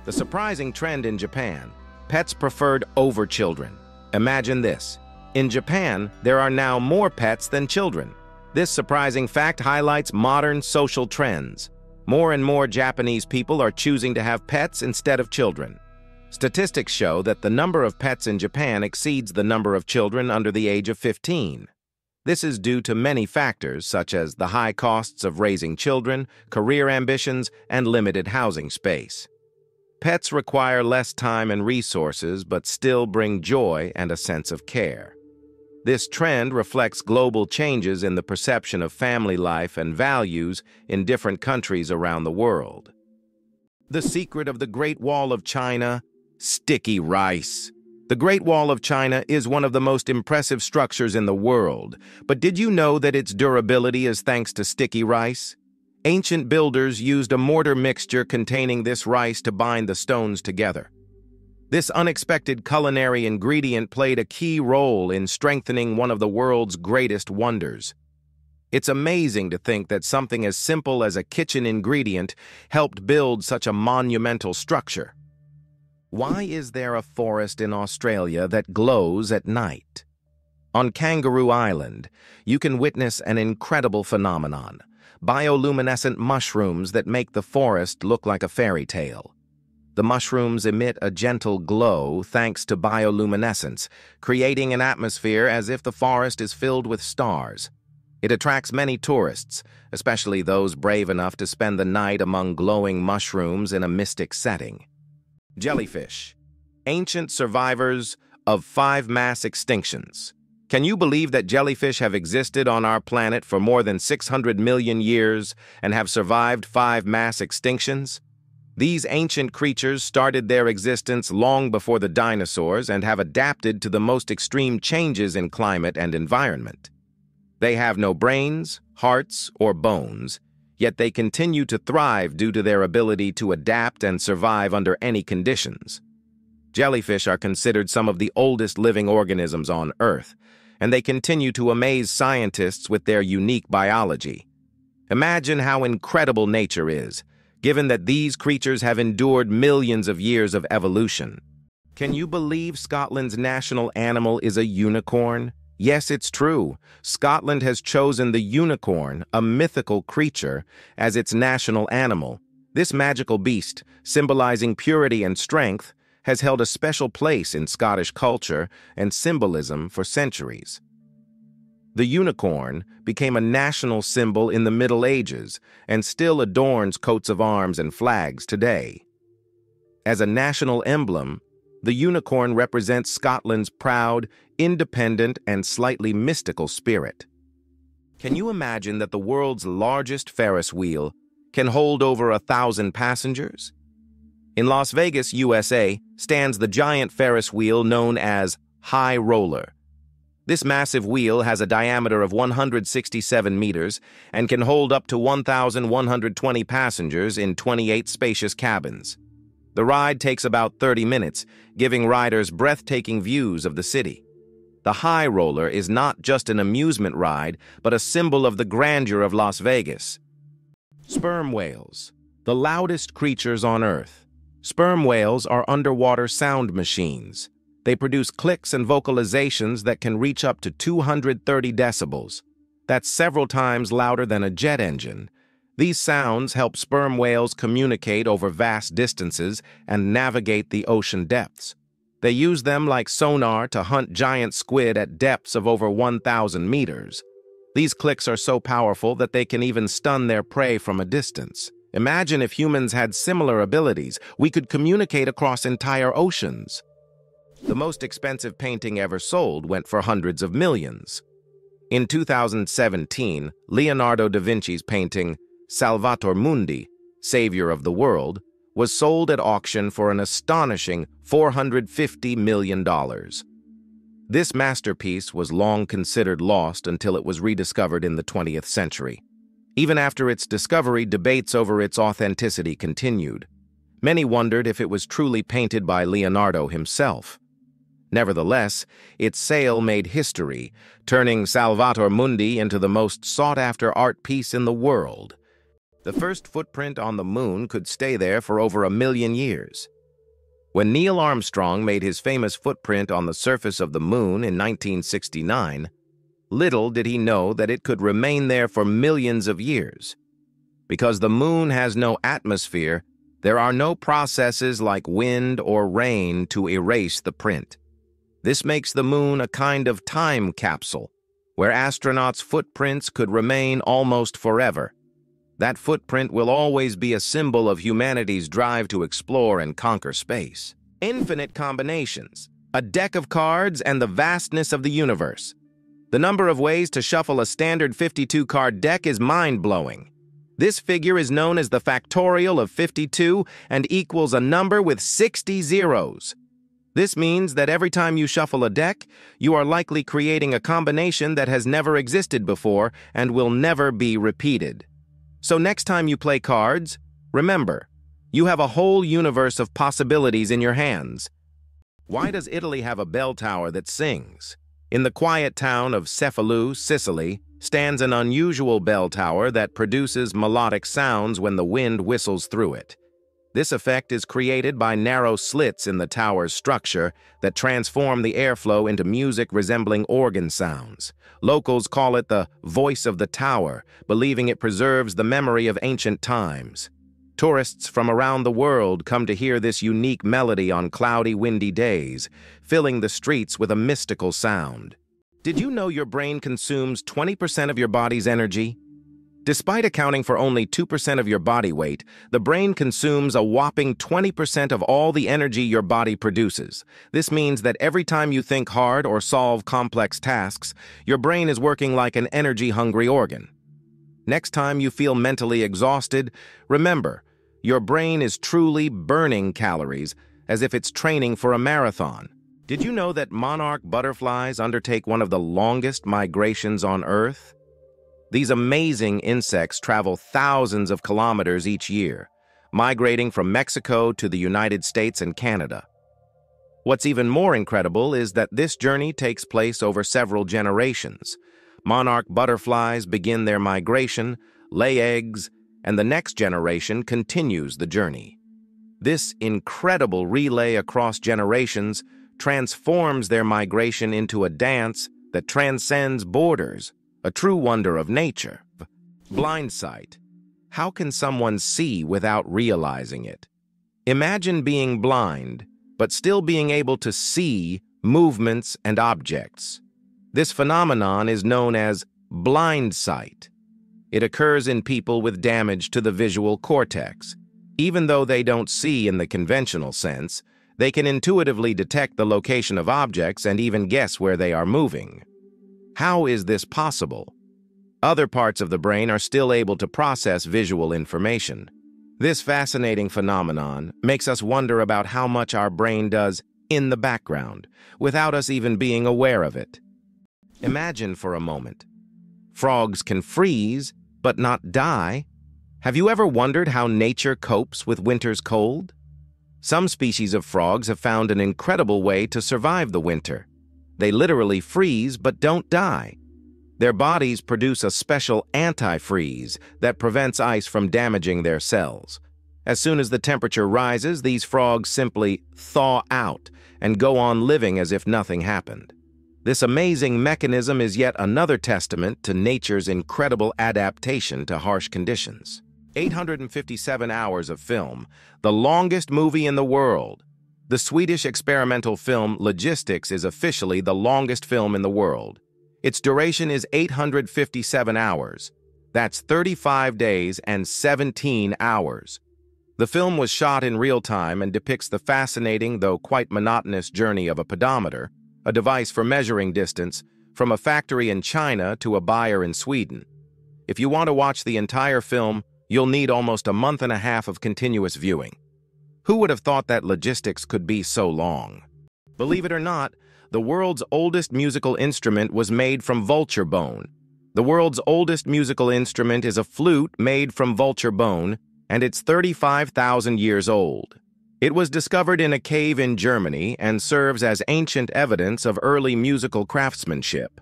The surprising trend in Japan, pets preferred over children. Imagine this. In Japan, there are now more pets than children. This surprising fact highlights modern social trends. More and more Japanese people are choosing to have pets instead of children. Statistics show that the number of pets in Japan exceeds the number of children under the age of 15. This is due to many factors such as the high costs of raising children, career ambitions, and limited housing space. Pets require less time and resources but still bring joy and a sense of care. This trend reflects global changes in the perception of family life and values in different countries around the world. The secret of the Great Wall of China: sticky rice. The Great Wall of China is one of the most impressive structures in the world, but did you know that its durability is thanks to sticky rice? Ancient builders used a mortar mixture containing this rice to bind the stones together. This unexpected culinary ingredient played a key role in strengthening one of the world's greatest wonders. It's amazing to think that something as simple as a kitchen ingredient helped build such a monumental structure. Why is there a forest in Australia that glows at night? On Kangaroo Island, you can witness an incredible phenomenon: bioluminescent mushrooms that make the forest look like a fairy tale. The mushrooms emit a gentle glow thanks to bioluminescence, creating an atmosphere as if the forest is filled with stars. It attracts many tourists, especially those brave enough to spend the night among glowing mushrooms in a mystic setting. Jellyfish, ancient survivors of 5 mass extinctions. Can you believe that jellyfish have existed on our planet for more than 600 million years and have survived 5 mass extinctions? These ancient creatures started their existence long before the dinosaurs and have adapted to the most extreme changes in climate and environment. They have no brains, hearts, or bones, yet they continue to thrive due to their ability to adapt and survive under any conditions. Jellyfish are considered some of the oldest living organisms on Earth, and they continue to amaze scientists with their unique biology. Imagine how incredible nature is, given that these creatures have endured millions of years of evolution. Can you believe Scotland's national animal is a unicorn? Yes, it's true. Scotland has chosen the unicorn, a mythical creature, as its national animal. This magical beast, symbolizing purity and strength, has held a special place in Scottish culture and symbolism for centuries. The unicorn became a national symbol in the Middle Ages and still adorns coats of arms and flags today. As a national emblem, the unicorn represents Scotland's proud, independent, and slightly mystical spirit. Can you imagine that the world's largest Ferris wheel can hold over 1,000 passengers? In Las Vegas, USA, stands the giant Ferris wheel known as High Roller. This massive wheel has a diameter of 167 meters and can hold up to 1,120 passengers in 28 spacious cabins. The ride takes about 30 minutes, giving riders breathtaking views of the city. The High Roller is not just an amusement ride, but a symbol of the grandeur of Las Vegas. Sperm whales, the loudest creatures on Earth. Sperm whales are underwater sound machines. They produce clicks and vocalizations that can reach up to 230 decibels. That's several times louder than a jet engine. These sounds help sperm whales communicate over vast distances and navigate the ocean depths. They use them like sonar to hunt giant squid at depths of over 1,000 meters. These clicks are so powerful that they can even stun their prey from a distance. Imagine if humans had similar abilities. We could communicate across entire oceans. The most expensive painting ever sold went for hundreds of millions. In 2017, Leonardo da Vinci's painting, Salvator Mundi, Savior of the World, was sold at auction for an astonishing $450 million. This masterpiece was long considered lost until it was rediscovered in the 20th century. Even after its discovery, debates over its authenticity continued. Many wondered if it was truly painted by Leonardo himself. Nevertheless, its sale made history, turning Salvator Mundi into the most sought-after art piece in the world. The first footprint on the moon could stay there for over 1 million years. When Neil Armstrong made his famous footprint on the surface of the moon in 1969, little did he know that it could remain there for millions of years. Because the moon has no atmosphere, there are no processes like wind or rain to erase the print. This makes the moon a kind of time capsule. where astronauts' footprints could remain almost forever. That footprint will always be a symbol of humanity's drive to explore and conquer space. Infinite combinations, a deck of cards, and the vastness of the universe. The number of ways to shuffle a standard 52-card deck is mind-blowing. This figure is known as the factorial of 52 and equals a number with 60 zeros. This means that every time you shuffle a deck, you are likely creating a combination that has never existed before and will never be repeated. So next time you play cards, remember, you have a whole universe of possibilities in your hands. Why does Italy have a bell tower that sings? In the quiet town of Cefalù, Sicily, stands an unusual bell tower that produces melodic sounds when the wind whistles through it. This effect is created by narrow slits in the tower's structure that transform the airflow into music resembling organ sounds. Locals call it the voice of the tower, believing it preserves the memory of ancient times. Tourists from around the world come to hear this unique melody on cloudy, windy days, filling the streets with a mystical sound. Did you know your brain consumes 20% of your body's energy? Despite accounting for only 2% of your body weight, the brain consumes a whopping 20% of all the energy your body produces. This means that every time you think hard or solve complex tasks, your brain is working like an energy-hungry organ. Next time you feel mentally exhausted, remember, your brain is truly burning calories as if it's training for a marathon. Did you know that monarch butterflies undertake one of the longest migrations on Earth? These amazing insects travel thousands of kilometers each year, migrating from Mexico to the United States and Canada. What's even more incredible is that this journey takes place over several generations. Monarch butterflies begin their migration, lay eggs, and the next generation continues the journey. This incredible relay across generations transforms their migration into a dance that transcends borders, a true wonder of nature. Blind sight. How can someone see without realizing it? Imagine being blind, but still being able to see movements and objects. This phenomenon is known as blind sight. It occurs in people with damage to the visual cortex. Even though they don't see in the conventional sense, they can intuitively detect the location of objects and even guess where they are moving. How is this possible? Other parts of the brain are still able to process visual information. This fascinating phenomenon makes us wonder about how much our brain does in the background, without us even being aware of it. Imagine for a moment. Frogs can freeze, but not die. Have you ever wondered how nature copes with winter's cold? Some species of frogs have found an incredible way to survive the winter. They literally freeze but don't die. Their bodies produce a special antifreeze that prevents ice from damaging their cells. As soon as the temperature rises, these frogs simply thaw out and go on living as if nothing happened. This amazing mechanism is yet another testament to nature's incredible adaptation to harsh conditions. 857 hours of film, the longest movie in the world. The Swedish experimental film Logistics is officially the longest film in the world. Its duration is 857 hours. That's 35 days and 17 hours. The film was shot in real time and depicts the fascinating, though quite monotonous journey of a pedometer, a device for measuring distance, from a factory in China to a buyer in Sweden. If you want to watch the entire film, you'll need almost a month and a half of continuous viewing. Who would have thought that Logistics could be so long? Believe it or not, the world's oldest musical instrument was made from vulture bone. The world's oldest musical instrument is a flute made from vulture bone, and it's 35,000 years old. It was discovered in a cave in Germany and serves as ancient evidence of early musical craftsmanship.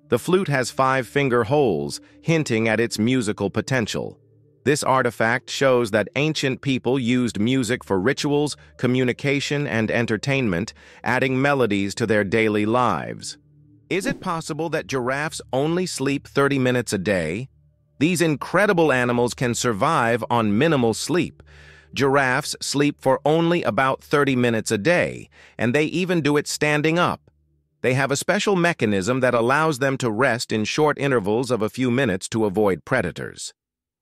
The flute has 5 finger holes, hinting at its musical potential. This artifact shows that ancient people used music for rituals, communication, and entertainment, adding melodies to their daily lives. Is it possible that giraffes only sleep 30 minutes a day? These incredible animals can survive on minimal sleep. Giraffes sleep for only about 30 minutes a day, and they even do it standing up. They have a special mechanism that allows them to rest in short intervals of a few minutes to avoid predators.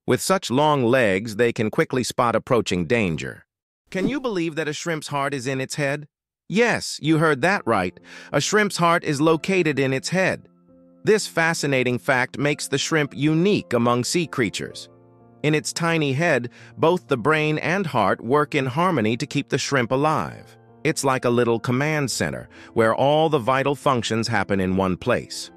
With such long legs, they can quickly spot approaching danger. Can you believe that a shrimp's heart is in its head? Yes, you heard that right. A shrimp's heart is located in its head. This fascinating fact makes the shrimp unique among sea creatures. In its tiny head, both the brain and heart work in harmony to keep the shrimp alive. It's like a little command center, where all the vital functions happen in one place.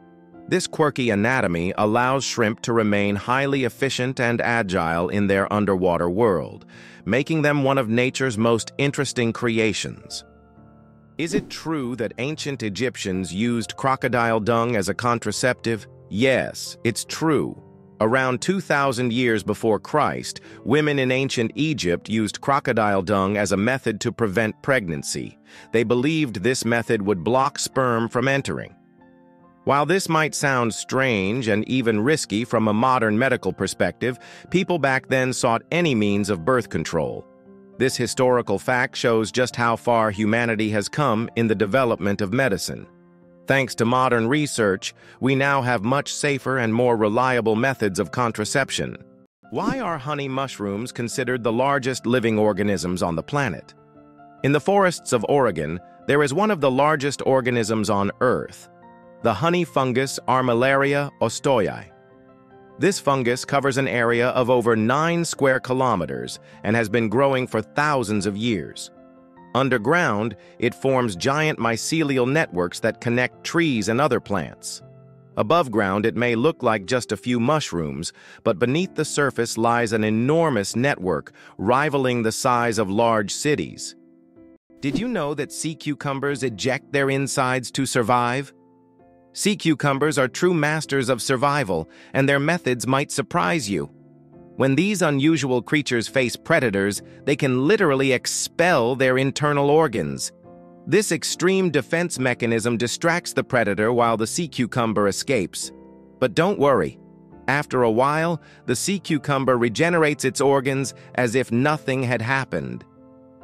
This quirky anatomy allows shrimp to remain highly efficient and agile in their underwater world, making them one of nature's most interesting creations. Is it true that ancient Egyptians used crocodile dung as a contraceptive? Yes, it's true. Around 2,000 years before Christ, women in ancient Egypt used crocodile dung as a method to prevent pregnancy. They believed this method would block sperm from entering. While this might sound strange and even risky from a modern medical perspective, people back then sought any means of birth control. This historical fact shows just how far humanity has come in the development of medicine. Thanks to modern research, we now have much safer and more reliable methods of contraception. Why are honey mushrooms considered the largest living organisms on the planet? In the forests of Oregon, there is one of the largest organisms on Earth, the honey fungus Armillaria ostoyi. This fungus covers an area of over 9 square kilometers and has been growing for thousands of years. Underground, it forms giant mycelial networks that connect trees and other plants. Above ground, it may look like just a few mushrooms, but beneath the surface lies an enormous network, rivaling the size of large cities. Did you know that sea cucumbers eject their insides to survive? Sea cucumbers are true masters of survival, and their methods might surprise you. When these unusual creatures face predators, they can literally expel their internal organs. This extreme defense mechanism distracts the predator while the sea cucumber escapes. But don't worry. After a while, the sea cucumber regenerates its organs as if nothing had happened.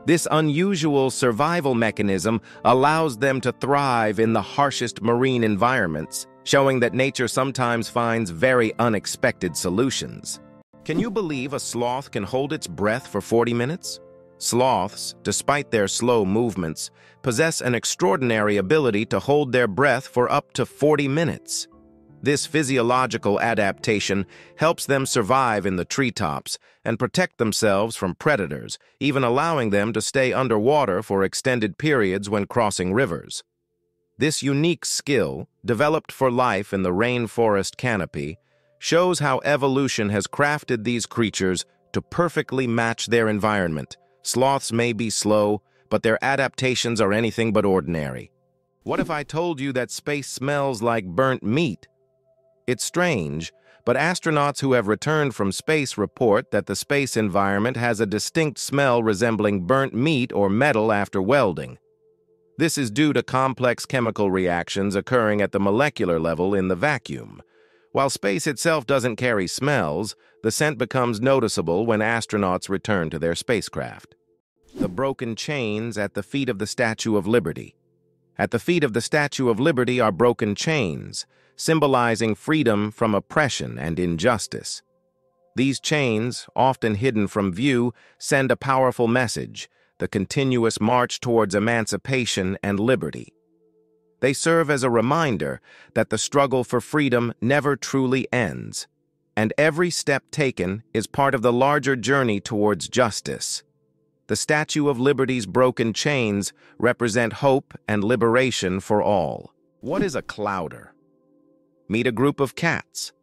This unusual survival mechanism allows them to thrive in the harshest marine environments, showing that nature sometimes finds very unexpected solutions. Can you believe a sloth can hold its breath for 40 minutes? Sloths, despite their slow movements, possess an extraordinary ability to hold their breath for up to 40 minutes. This physiological adaptation helps them survive in the treetops and protect themselves from predators, even allowing them to stay underwater for extended periods when crossing rivers. This unique skill, developed for life in the rainforest canopy, shows how evolution has crafted these creatures to perfectly match their environment. Sloths may be slow, but their adaptations are anything but ordinary. What if I told you that space smells like burnt meat? It's strange, but astronauts who have returned from space report that the space environment has a distinct smell resembling burnt meat or metal after welding. This is due to complex chemical reactions occurring at the molecular level in the vacuum. While space itself doesn't carry smells, the scent becomes noticeable when astronauts return to their spacecraft. The broken chains at the feet of the Statue of Liberty. At the feet of the Statue of Liberty are broken chains, symbolizing freedom from oppression and injustice. These chains, often hidden from view, send a powerful message, the continuous march towards emancipation and liberty. They serve as a reminder that the struggle for freedom never truly ends, and every step taken is part of the larger journey towards justice. The Statue of Liberty's broken chains represent hope and liberation for all. What is a clouder? Meet a group of cats.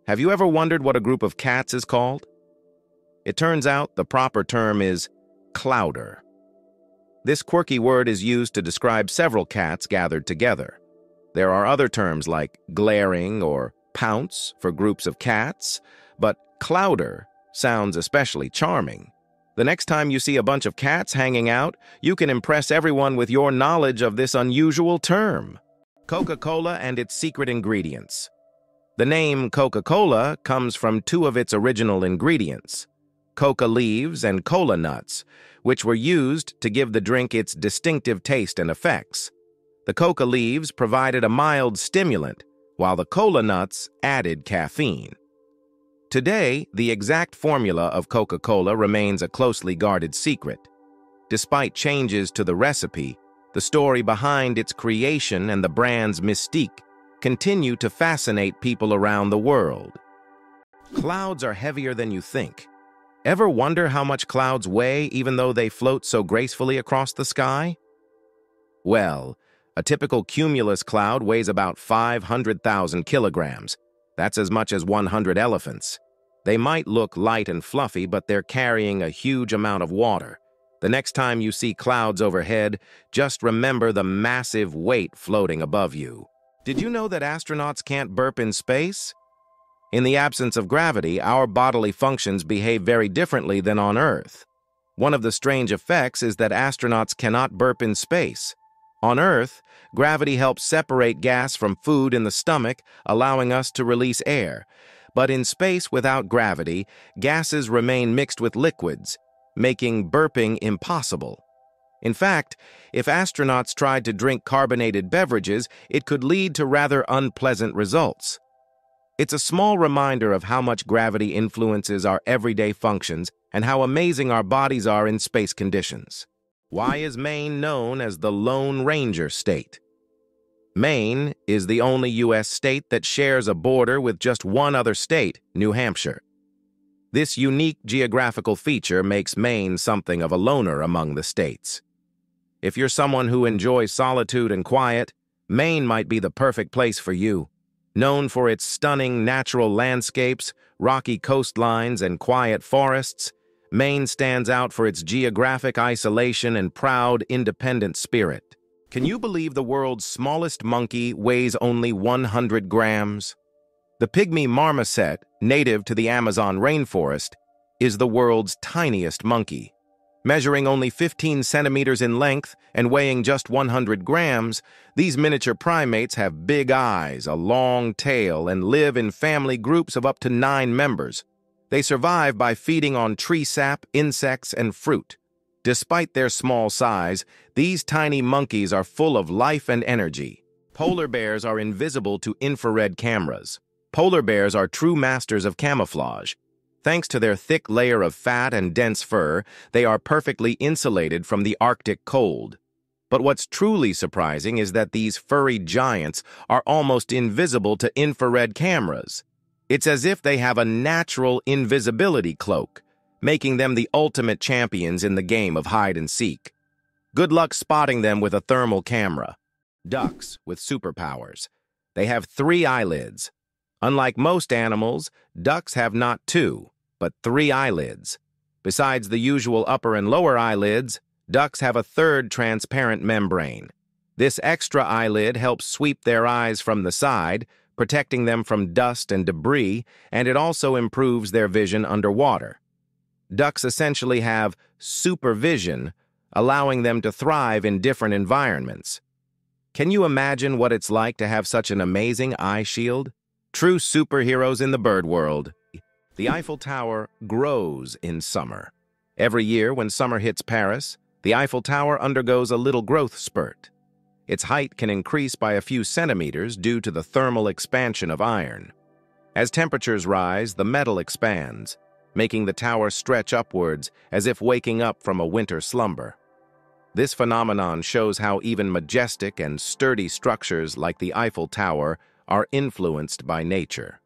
Have you ever wondered what a group of cats is called? It turns out the proper term is clouder. This quirky word is used to describe several cats gathered together. There are other terms like glaring or pounce for groups of cats, but clouder sounds especially charming. The next time you see a bunch of cats hanging out, you can impress everyone with your knowledge of this unusual term. Coca-Cola and its secret ingredients. The name Coca-Cola comes from two of its original ingredients, coca leaves and cola nuts, which were used to give the drink its distinctive taste and effects. The coca leaves provided a mild stimulant, while the cola nuts added caffeine. Today, the exact formula of Coca-Cola remains a closely guarded secret. Despite changes to the recipe, the story behind its creation and the brand's mystique continue to fascinate people around the world. Clouds are heavier than you think. Ever wonder how much clouds weigh even though they float so gracefully across the sky? Well, a typical cumulus cloud weighs about 500,000 kilograms. That's as much as 100 elephants. They might look light and fluffy, but they're carrying a huge amount of water. The next time you see clouds overhead, just remember the massive weight floating above you. Did you know that astronauts can't burp in space? In the absence of gravity, our bodily functions behave very differently than on Earth. One of the strange effects is that astronauts cannot burp in space. On Earth, gravity helps separate gas from food in the stomach, allowing us to release air. But in space without gravity, gases remain mixed with liquids, making burping impossible. In fact, if astronauts tried to drink carbonated beverages, it could lead to rather unpleasant results. It's a small reminder of how much gravity influences our everyday functions and how amazing our bodies are in space conditions. Why is Maine known as the Lone Ranger State? Maine is the only U.S. state that shares a border with just one other state, New Hampshire. This unique geographical feature makes Maine something of a loner among the states. If you're someone who enjoys solitude and quiet, Maine might be the perfect place for you. Known for its stunning natural landscapes, rocky coastlines, and quiet forests, Maine stands out for its geographic isolation and proud, independent spirit. Can you believe the world's smallest monkey weighs only 100 grams? The pygmy marmoset, native to the Amazon rainforest, is the world's tiniest monkey. Measuring only 15 centimeters in length and weighing just 100 grams, these miniature primates have big eyes, a long tail, and live in family groups of up to 9 members. They survive by feeding on tree sap, insects, and fruit. Despite their small size, these tiny monkeys are full of life and energy. Polar bears are invisible to infrared cameras. Polar bears are true masters of camouflage. Thanks to their thick layer of fat and dense fur, they are perfectly insulated from the Arctic cold. But what's truly surprising is that these furry giants are almost invisible to infrared cameras. It's as if they have a natural invisibility cloak, making them the ultimate champions in the game of hide and seek. Good luck spotting them with a thermal camera. Ducks with superpowers. They have 3 eyelids. Unlike most animals, ducks have not 2, but 3 eyelids. Besides the usual upper and lower eyelids, ducks have a 3rd transparent membrane. This extra eyelid helps sweep their eyes from the side, protecting them from dust and debris, and it also improves their vision underwater. Ducks essentially have supervision, allowing them to thrive in different environments. Can you imagine what it's like to have such an amazing eye shield? True superheroes in the bird world. The Eiffel Tower grows in summer. Every year when summer hits Paris, the Eiffel Tower undergoes a little growth spurt. Its height can increase by a few centimeters due to the thermal expansion of iron. As temperatures rise, the metal expands, making the tower stretch upwards as if waking up from a winter slumber. This phenomenon shows how even majestic and sturdy structures like the Eiffel Tower are influenced by nature.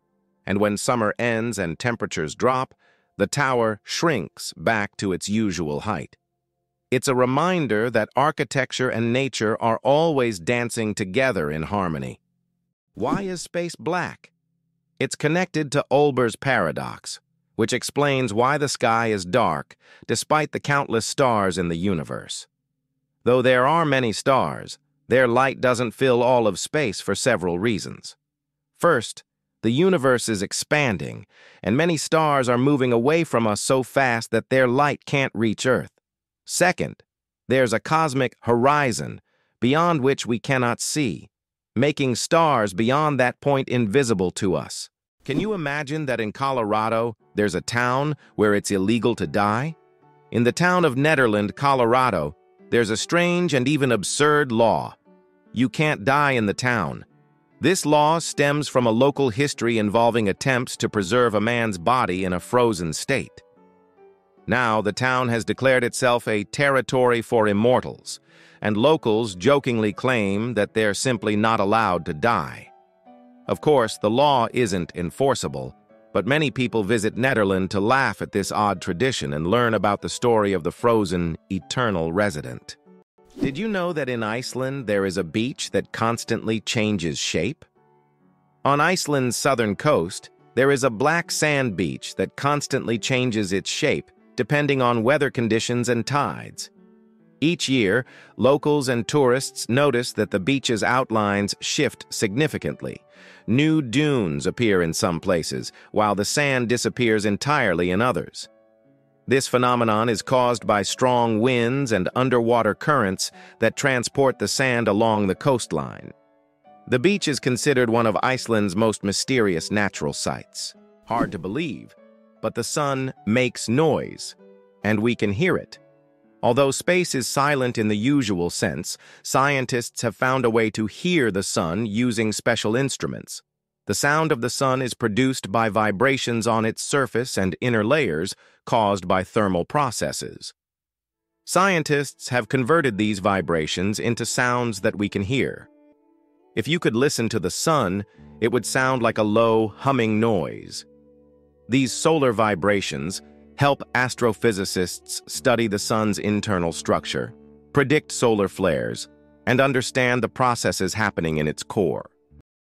And when summer ends and temperatures drop, the tower shrinks back to its usual height. It's a reminder that architecture and nature are always dancing together in harmony. Why is space black? It's connected to Olber's paradox, which explains why the sky is dark despite the countless stars in the universe. Though there are many stars, their light doesn't fill all of space for several reasons. First, the universe is expanding, and many stars are moving away from us so fast that their light can't reach Earth. Second, there's a cosmic horizon beyond which we cannot see, making stars beyond that point invisible to us. Can you imagine that in Colorado, there's a town where it's illegal to die? In the town of Nederland, Colorado, there's a strange and even absurd law. you can't die in the town. This law stems from a local history involving attempts to preserve a man's body in a frozen state. Now, the town has declared itself a territory for immortals, and locals jokingly claim that they're simply not allowed to die. Of course, the law isn't enforceable, but many people visit Nederland to laugh at this odd tradition and learn about the story of the frozen, eternal resident. Did you know that in Iceland there is a beach that constantly changes shape? On Iceland's southern coast, there is a black sand beach that constantly changes its shape depending on weather conditions and tides. Each year, locals and tourists notice that the beach's outlines shift significantly. New dunes appear in some places, while the sand disappears entirely in others. This phenomenon is caused by strong winds and underwater currents that transport the sand along the coastline. The beach is considered one of Iceland's most mysterious natural sights. Hard to believe, but the sun makes noise, and we can hear it. Although space is silent in the usual sense, scientists have found a way to hear the sun using special instruments. The sound of the sun is produced by vibrations on its surface and inner layers caused by thermal processes. Scientists have converted these vibrations into sounds that we can hear. If you could listen to the sun, it would sound like a low, humming noise. These solar vibrations help astrophysicists study the sun's internal structure, predict solar flares, and understand the processes happening in its core.